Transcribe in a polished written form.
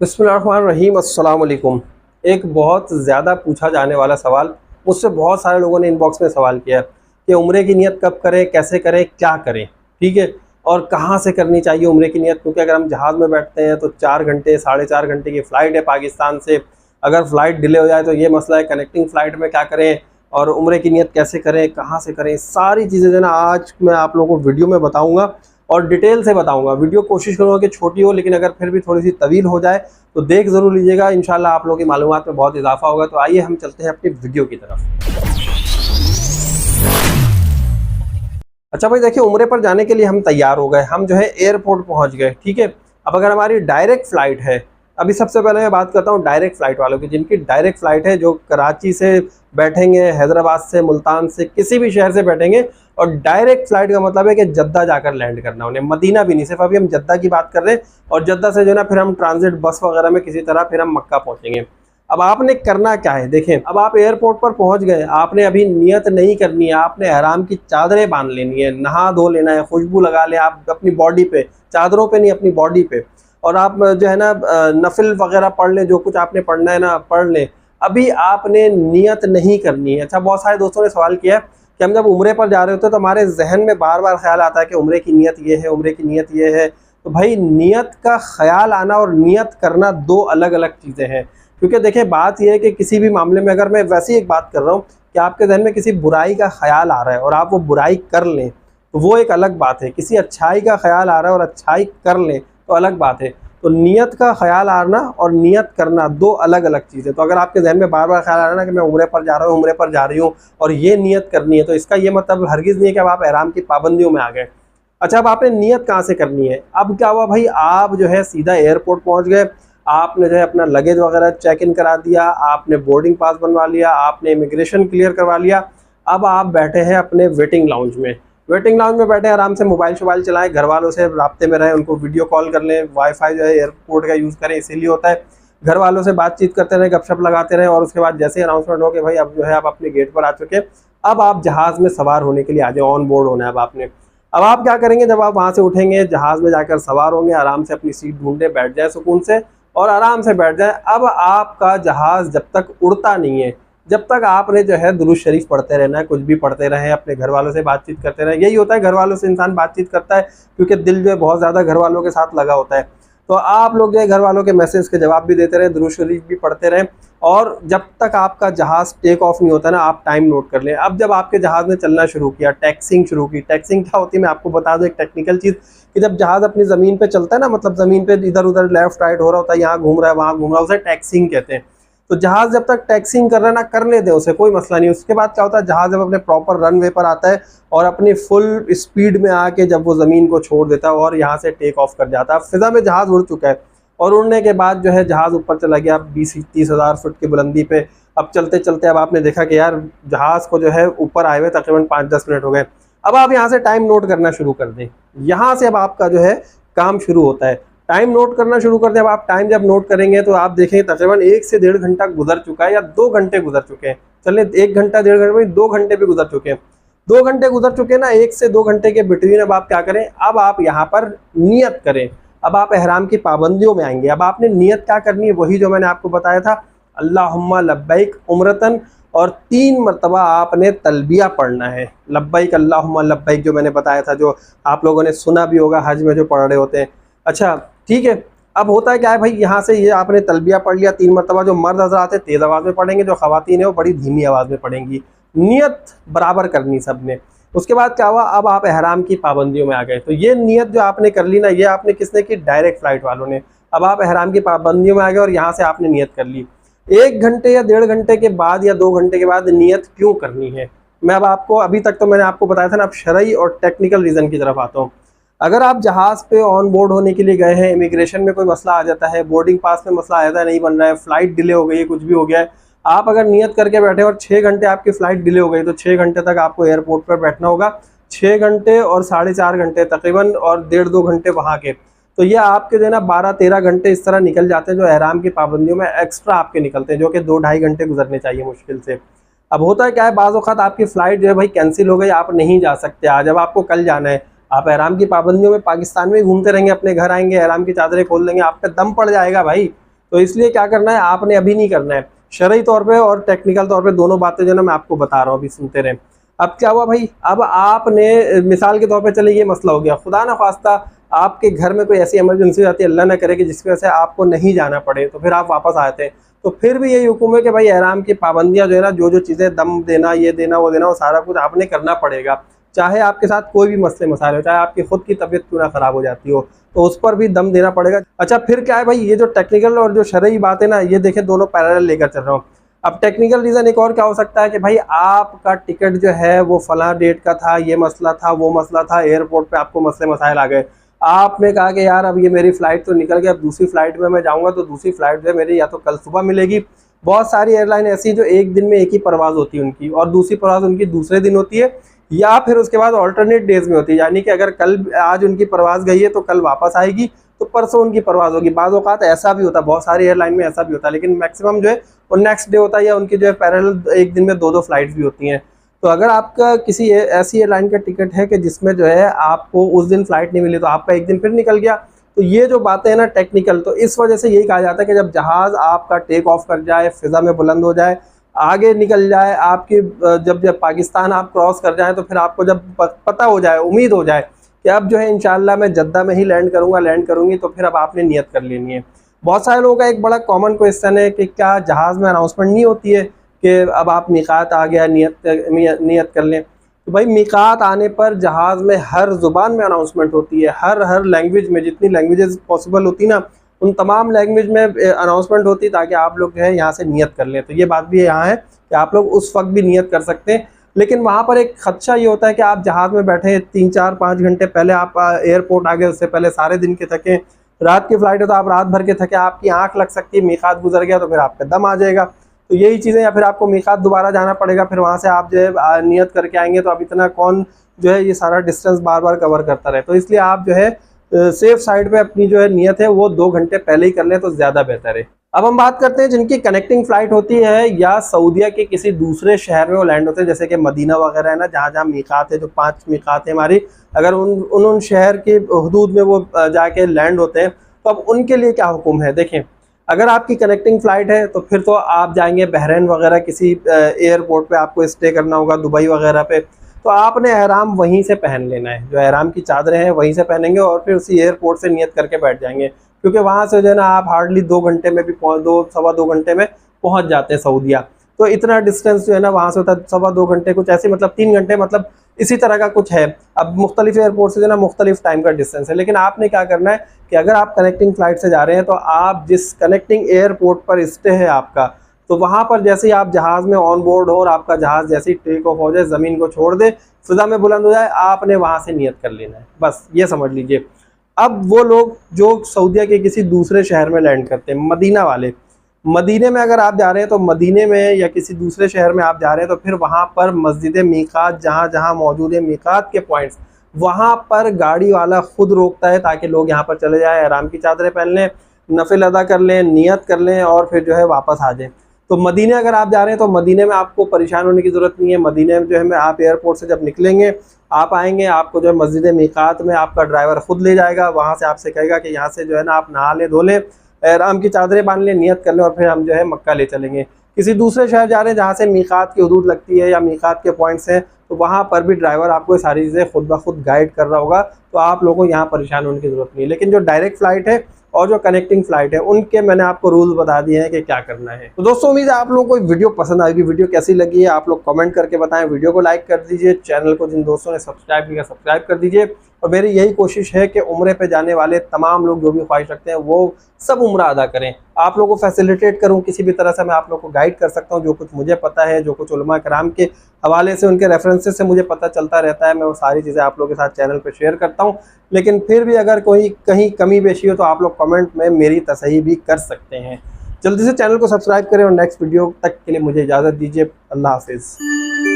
बिस्मिल्लाहिर्रहमानिर्रहीम अस्सलाम वालेकुम। एक बहुत ज़्यादा पूछा जाने वाला सवाल, मुझसे बहुत सारे लोगों ने इनबॉक्स में सवाल किया कि उम्रे की नियत कब करें, कैसे करें, क्या करें, ठीक है, और कहाँ से करनी चाहिए उम्रे की नियत। क्योंकि अगर हम जहाज़ में बैठते हैं तो 4 घंटे 4.5 घंटे की फ़्लाइट है पाकिस्तान से। अगर फ़्लाइट डिले हो जाए तो ये मसला है, कनेक्टिंग फ़्लाइट में क्या करें और उम्रे की नियत कैसे करें, कहाँ से करें, सारी चीज़ें जो है ना आज मैं आप लोगों को वीडियो में बताऊँगा और डिटेल से बताऊँगा। वीडियो कोशिश करूँगा कि छोटी हो, लेकिन अगर फिर भी थोड़ी सी तवील हो जाए तो देख ज़रूर लीजिएगा, इंशाल्लाह आप लोगों की मालूमात में बहुत इजाफा होगा। तो आइए हम चलते हैं अपनी वीडियो की तरफ। अच्छा भाई देखिए, उम्रे पर जाने के लिए हम तैयार हो गए, हम जो है एयरपोर्ट पहुंच गए, ठीक है। अब अगर हमारी डायरेक्ट फ़्लाइट है, अभी सबसे पहले मैं बात करता हूँ डायरेक्ट फ़्लाइट वालों की, जिनकी डायरेक्ट फ़्लाइट है, जो कराची से बैठेंगे, हैदराबाद से, मुल्तान से, किसी भी शहर से बैठेंगे। और डायरेक्ट फ़्लाइट का मतलब है कि जद्दा जाकर लैंड करना उन्हें, मदीना भी नहीं, सिर्फ अभी हम जद्दा की बात कर रहे हैं। और जद्दा से जो है ना फिर हम ट्रांजिट बस वगैरह में किसी तरह फिर हम मक्का पहुँचेंगे। अब आपने करना क्या है, देखें, अब आप एयरपोर्ट पर पहुंच गए, आपने अभी नियत नहीं करनी है, आपने एहराम की चादरें बांध लेनी है, नहा धो लेना है, खुशबू लगा ले आप अपनी बॉडी पे, चादरों पे नहीं, अपनी बॉडी पे। और आप जो है ना नफिल वगैरह पढ़ लें, जो कुछ आपने पढ़ना है ना पढ़ लें। अभी आपने नियत नहीं करनी है। अच्छा, बहुत सारे दोस्तों ने सवाल किया है कि हम जब उम्रे पर जा रहे होते हैं तो हमारे जहन में बार बार ख्याल आता है कि उम्रे की नियत ये है, उम्रे की नियत ये है। तो भाई, नियत का ख्याल आना और नियत करना दो अलग अलग चीज़ें हैं। क्योंकि देखिए, बात यह है कि किसी भी मामले में, अगर मैं वैसे ही एक बात कर रहा हूँ कि आपके जहन में किसी बुराई का ख्याल आ रहा है और आप वो बुराई कर लें तो वो एक अलग बात है। किसी अच्छाई का ख्याल आ रहा है और अच्छाई कर लें तो अलग बात है। तो नियत का ख्याल आना और नियत करना दो अलग अलग चीज़ें। तो अगर आपके जहन में बार बार ख्याल आ रहा है ना कि मैं उम्रे पर जा रहा हूँ, उम्रे पर जा रही हूँ और ये नियत करनी है, तो इसका ये मतलब हरगिज़ नहीं है कि अब आप एहराम की पाबंदियों में आ गए। अच्छा, अब आपने नियत कहाँ से करनी है? अब क्या हुआ भाई, आप जो है सीधा एयरपोर्ट पहुँच गए, आपने जो है अपना लगेज वगैरह चेक इन करा दिया, आपने बोर्डिंग पास बनवा लिया, आपने इमिग्रेशन क्लियर करवा लिया। अब आप बैठे हैं अपने वेटिंग लाउंज में। वेटिंग लाउंज में बैठे आराम से मोबाइल शोबाइल चलाएं, घर वालों से राब्ते में रहें, उनको वीडियो कॉल कर लें, वाईफाई जो है एयरपोर्ट का यूज़ करें, इसीलिए होता है। घर वालों से बातचीत करते रहें, गपशप लगाते रहें, और उसके बाद जैसे ही अनाउंसमेंट हो कि भाई अब जो है आप अपने गेट पर आ चुके हैं, अब आप जहाज़ में सवार होने के लिए आ जाए, ऑन बोर्ड होना है अब आपने। अब आप क्या करेंगे, जब आप वहाँ से उठेंगे, जहाज़ में जाकर सवार होंगे, आराम से अपनी सीट ढूंढे बैठ जाए सुकून से और आराम से बैठ जाए। अब आपका जहाज़ जब तक उड़ता नहीं है, जब तक आपने जो है दुरूद शरीफ पढ़ते रहना है, कुछ भी पढ़ते रहें, अपने घर वालों से बातचीत करते रहें। यही होता है, घर वालों से इंसान बातचीत करता है क्योंकि दिल जो है बहुत ज़्यादा घर वालों के साथ लगा होता है। तो आप लोग जो है घर वालों के मैसेज के जवाब भी देते रहें, दुरूद शरीफ भी पढ़ते रहें, और जब तक आपका जहाज़ टेक ऑफ नहीं होता ना, आप टाइम नोट कर लें। अब जब आपके जहाज़ ने चलना शुरू किया, टैक्सिंग शुरू की। टैक्सिंग क्या होती है मैं आपको बता दूं, एक टेक्निकल चीज़, कि जब जहाज़ अपनी ज़मीन पे चलता है ना, मतलब ज़मीन पे इधर उधर लेफ्ट राइट हो रहा होता है, यहाँ घूम रहा है वहाँ घूम रहा है, उसे टैक्सिंग कहते हैं। तो जहाज़ जब तक टैक्सिंग कर रहा है ना, करने दें उसे, कोई मसला नहीं। उसके बाद क्या होता है, जहाज़ जब अपने प्रॉपर रनवे पर आता है और अपनी फुल स्पीड में आके जब वो ज़मीन को छोड़ देता है और यहाँ से टेक ऑफ कर जाता है, अब फ़िज़ा में जहाज़ उड़ चुका है, और उड़ने के बाद जो है जहाज़ ऊपर चला गया 20-30 हज़ार फुट की बुलंदी पे। अब चलते चलते अब आपने देखा कि यार जहाज़ को जो है ऊपर आए हुए तकरीबन 5-10 मिनट हो गए। अब आप यहाँ से टाइम नोट करना शुरू कर दें। यहाँ से अब आपका जो है काम शुरू होता है, टाइम नोट करना शुरू कर दें। अब आप टाइम जब नोट करेंगे तो आप देखेंगे तकरीबन 1 से 1.5 घंटा गुजर चुका है, या 2 घंटे गुजर चुके हैं। चलिए 1 घंटा 1.5 घंटे में 2 घंटे भी गुजर चुके हैं। 2 घंटे गुजर चुके हैं ना, 1 से 2 घंटे के बिटवीन अब आप क्या करें, अब आप यहाँ पर नियत करें। अब आप एहराम की पाबंदियों में आएंगे। अब आपने नियत क्या करनी है, वही जो मैंने आपको बताया था, अल्लाहुम्मा लब्बैक उम्रतन, और 3 मरतबा आपने तलबिया पढ़ना है, लब्बैक अल्लाहुम्मा लब्बैक, जो मैंने बताया था, जो आप लोगों ने सुना भी होगा हज में जो पढ़ रहे होते हैं। अच्छा ठीक है, अब होता है क्या है भाई, यहाँ से ये आपने तलबिया पढ़ लिया 3 मरतबा। जो मर्द हज़रात है तेज़ आवाज़ में पढ़ेंगे, जो ख़वातीन है वो बड़ी धीमी आवाज़ में पढ़ेंगी। नियत बराबर करनी सब ने। उसके बाद क्या हुआ, अब आप एहराम की पाबंदियों में आ गए। तो ये नियत जो आपने कर ली ना, ये आपने किसने की, डायरेक्ट फ़्लाइट वालों ने। अब आप एहराम की पाबंदियों में आ गए और यहाँ से आपने नियत कर ली। 1 घंटे या 1.5 घंटे के बाद या 2 घंटे के बाद नियत क्यों करनी है, मैं अब आपको, अभी तक तो मैंने आपको बताया था ना, अब शरई और टेक्निकल रीज़न की तरफ आता हूँ। अगर आप जहाज़ पे ऑन बोर्ड होने के लिए गए हैं, इमिग्रेशन में कोई मसला आ जाता है, बोर्डिंग पास में मसला आ जाता है, नहीं बन रहा है, फ़्लाइट डिले हो गई है, कुछ भी हो गया है, आप अगर नियत करके बैठे और 6 घंटे आपकी फ़्लाइट डिले हो गई, तो 6 घंटे तक आपको एयरपोर्ट पर बैठना होगा। 6 घंटे और 4.5 घंटे तकरीबन, और 1.5-2 घंटे वहाँ के। तो ये आपके जो है ना 12-13 घंटे इस तरह निकल जाते हैं, जो एहराम की पाबंदियों में एक्स्ट्रा आपके निकलते हैं, जो कि 2-2.5 घंटे गुजरने चाहिए मुश्किल से। अब होता है क्या है, बाज़ औक़ात आपकी फ़्लाइट जो है भाई कैंसिल हो गई, आप नहीं जा सकते आज, अब आपको कल जाना है। आप एहराम की पाबंदियों में पाकिस्तान में घूमते रहेंगे, अपने घर आएंगे, एहराम की चादरें खोल देंगे, आप पे दम पड़ जाएगा भाई। तो इसलिए क्या करना है, आपने अभी नहीं करना है। शरई तौर पे और टेक्निकल तौर पे दोनों बातें जो ना मैं आपको बता रहा हूँ, अभी सुनते रहे। अब क्या हुआ भाई, अब आपने मिसाल के तौर पे चले ये मसला हो गया, खुदा ना खास्ता आपके घर में कोई ऐसी इमरजेंसी आती है, अल्लाह ना करे कि जिसकी वजह से आपको नहीं जाना पड़े, तो फिर आप वापस आते हैं, तो फिर भी यही हुक्म है कि भाई एहराम की पाबंदियां जो है ना, जो चीज़ें दम देना, ये देना, वो देना, वो सारा कुछ आपने करना पड़ेगा। चाहे आपके साथ कोई भी मसले मसाले हो, चाहे आपकी खुद की तबीयत क्यों ना खराब हो जाती हो, तो उस पर भी दम देना पड़ेगा। अच्छा फिर क्या है भाई, ये जो टेक्निकल और जो शरई बात है ना, ये देखें दोनों पैरेलल लेकर चल रहा हूँ। अब टेक्निकल रीज़न एक और क्या हो सकता है कि भाई आपका टिकट जो है वो फला डेट का था, ये मसला था, वो मसला था, एयरपोर्ट पे आपको मसले मसाइल आ गए, आपने कहा कि यार अब ये मेरी फ़्लाइट तो निकल गई, अब दूसरी फ़्लाइट में मैं जाऊँगा तो दूसरी फ़्लाइट जो है मेरी या तो कल सुबह मिलेगी। बहुत सारी एयरलाइन ऐसी जो एक दिन में एक ही परवाज़ होती है उनकी, और दूसरी परवाज़ उनकी दूसरे दिन होती है, या फिर उसके बाद ऑल्टरनेट डेज में होती है, यानी कि अगर कल आज उनकी परवाज़ गई है तो कल वापस आएगी, तो परसों उनकी परवाज़ होगी। बाज़ औक़ात ऐसा भी होता है, बहुत सारी एयरलाइन में ऐसा भी होता है, लेकिन मैक्सिमम जो है वो नेक्स्ट डे होता है, या उनकी जो है पैरेलल एक दिन में दो फ्लाइट्स भी होती हैं। तो अगर आपका किसी ऐसी एयरलाइन का टिकट है कि जिसमें जो है आपको उस दिन फ्लाइट नहीं मिली, तो आपका एक दिन फिर निकल गया। तो ये जो बातें हैं ना टेक्निकल, तो इस वजह से यही कहा जाता है कि जब जहाज़ आपका टेक ऑफ कर जाए, फ़िज़ा में बुलंद हो जाए, आगे निकल जाए, आपकी जब पाकिस्तान आप क्रॉस कर जाएँ, तो फिर आपको जब पता हो जाए, उम्मीद हो जाए कि अब जो है इंशाअल्लाह मैं जद्दा में ही लैंड करूँगा, लैंड करूँगी, तो फिर अब आपने नियत कर लेनी है। बहुत सारे लोगों का एक बड़ा कॉमन क्वेश्चन है कि क्या जहाज़ में अनाउंसमेंट नहीं होती है कि अब आप मीक़ात आ गया, नियत कर लें। तो भाई मीक़ात आने पर जहाज़ में हर ज़ुबान में अनाउंसमेंट होती है, हर लैंग्वेज में, जितनी लैंग्वेजेस पॉसिबल होती ना, उन तमाम लैंग्वेज में अनाउंसमेंट होती है, ताकि आप लोग जो है यहाँ से नियत कर लें। तो ये बात भी यहाँ है कि आप लोग उस वक्त भी नियत कर सकते हैं, लेकिन वहाँ पर एक खदशा ये होता है कि आप जहाज़ में बैठे 3-4-5 घंटे पहले आप एयरपोर्ट आ गए, उससे पहले सारे दिन के थके, रात की फ़्लाइट है तो आप रात भर के थके, आपकी आँख लग सकती है, मीक़ात गुजर गया तो फिर आपका दम आ जाएगा। तो यही चीज़ें, या फिर आपको मीक़ात दोबारा जाना पड़ेगा, फिर वहाँ से आप जो है नियत करके आएंगे, तो अब इतना कौन जो है ये सारा डिस्टेंस बार बार कवर करता रहे। तो इसलिए आप जो है सेफ साइड पे अपनी जो है नियत है वो 2 घंटे पहले ही कर लें तो ज़्यादा बेहतर है। अब हम बात करते हैं जिनकी कनेक्टिंग फ़्लाइट होती है या सऊदीया के किसी दूसरे शहर में वो लैंड होते हैं, जैसे कि मदीना वगैरह है ना, जहाँ मीक़ात है, जो 5 मीक़ात है हमारी, अगर उन शहर के हदूद में वो जाके लैंड होते हैं, तो अब उनके लिए क्या हुक्म है। देखें, अगर आपकी कनेक्टिंग फ़्लाइट है तो फिर तो आप जाएंगे बहरीन वगैरह, किसी एयरपोर्ट पे आपको स्टे करना होगा, दुबई वगैरह पे, तो आपने एहराम वहीं से पहन लेना है, जो एहराम की चादरें हैं वहीं से पहनेंगे, और फिर उसी एयरपोर्ट से नियत करके बैठ जाएंगे, क्योंकि वहाँ से जो है ना आप हार्डली 2 घंटे में भी सवा 2 घंटे में पहुँच जाते हैं सऊदीया। तो इतना डिस्टेंस जो है ना वहाँ से होता है सवा 2 घंटे, कुछ ऐसे मतलब 3 घंटे, मतलब इसी तरह का कुछ है। अब मुख्तलिफ एयरपोर्ट से जो है ना मुख्तलिफ टाइम का डिस्टेंस है, लेकिन आपने क्या करना है कि अगर आप कनेक्टिंग फ़्लाइट से जा रहे हैं, तो आप जिस कनेक्टिंग एयरपोर्ट पर स्टे है आपका, तो वहाँ पर जैसे ही आप जहाज़ में ऑन बोर्ड हो और आपका जहाज़ जैसे ही टेक ऑफ हो जाए, ज़मीन को छोड़ दे, फ़िज़ा में बुलंद हो जाए, आपने वहाँ से नियत कर लेना है, बस ये समझ लीजिए। अब वो लोग जो सऊदीया के किसी दूसरे शहर में लैंड करते हैं, मदीना वाले, मदीने में अगर आप जा रहे हैं, तो मदीने में या किसी दूसरे शहर में आप जा रहे हैं, तो फिर वहाँ पर मस्जिद मीक़ात जहाँ जहाँ मौजूद है, मीक़ात के पॉइंट्स, वहाँ पर गाड़ी वाला खुद रोकता है, ताकि लोग यहाँ पर चले जाएँ, एहराम की चादरें पहन लें, नफिल अदा कर लें, नियत कर लें, और फिर जो है वापस आ जाएँ। तो मदीने अगर आप जा रहे हैं, तो मदीने में आपको परेशान होने की ज़रूरत नहीं है। मदीने में जो है आप एयरपोर्ट से जब निकलेंगे, आप आएंगे, आपको जो है मस्जिद मीक़ात में आपका ड्राइवर खुद ले जाएगा, वहाँ से आपसे कहेगा कि यहाँ से जो है ना आप नहा लें, धो लें, एहराम की चादरें बांध लें, नियत कर लें, और फिर हम जो है मक्का ले चलेंगे। किसी दूसरे शहर जा रहे हैं जहाँ से मीक़ात की हदूद लगती है या मीक़ात के पॉइंट्स हैं, तो वहाँ पर भी ड्राइवर आपको सारी चीज़ें खुद ब खुद गाइड कर रहा होगा, तो आप लोगों को यहाँ परेशान होने की ज़रूरत नहीं है। लेकिन जो डायरेक्ट फ़्लाइट है और जो कनेक्टिंग फ़्लाइट है, उनके मैंने आपको रूल्स बता दिए हैं कि क्या करना है। तो दोस्तों, उम्मीद है आप लोगों को वीडियो पसंद आएगी। वीडियो कैसी लगी है आप लोग कमेंट करके बताएं, वीडियो को लाइक कर दीजिए, चैनल को जिन दोस्तों ने सब्सक्राइब किया सब्सक्राइब कर दीजिए, और मेरी यही कोशिश है कि उम्रे पे जाने वाले तमाम लोग जो भी ख्वाहिश रखते हैं वो सब उम्रा अदा करें। आप लोगों को फैसिलिटेट करूं, किसी भी तरह से मैं आप लोगों को गाइड कर सकता हूं, जो कुछ मुझे पता है, जो कुछ उलमा कराम के हवाले से, उनके रेफरेंसेस से मुझे पता चलता रहता है, मैं वो सारी चीज़ें आप लोगों के साथ चैनल पर शेयर करता हूँ। लेकिन फिर भी अगर कोई कहीं कमी बेशी हो, तो आप लोग कमेंट में मेरी तसही भी कर सकते हैं। जल्दी से चैनल को सब्सक्राइब करें, और नेक्स्ट वीडियो तक के लिए मुझे इजाज़त दीजिए। अल्लाह हाफिज़।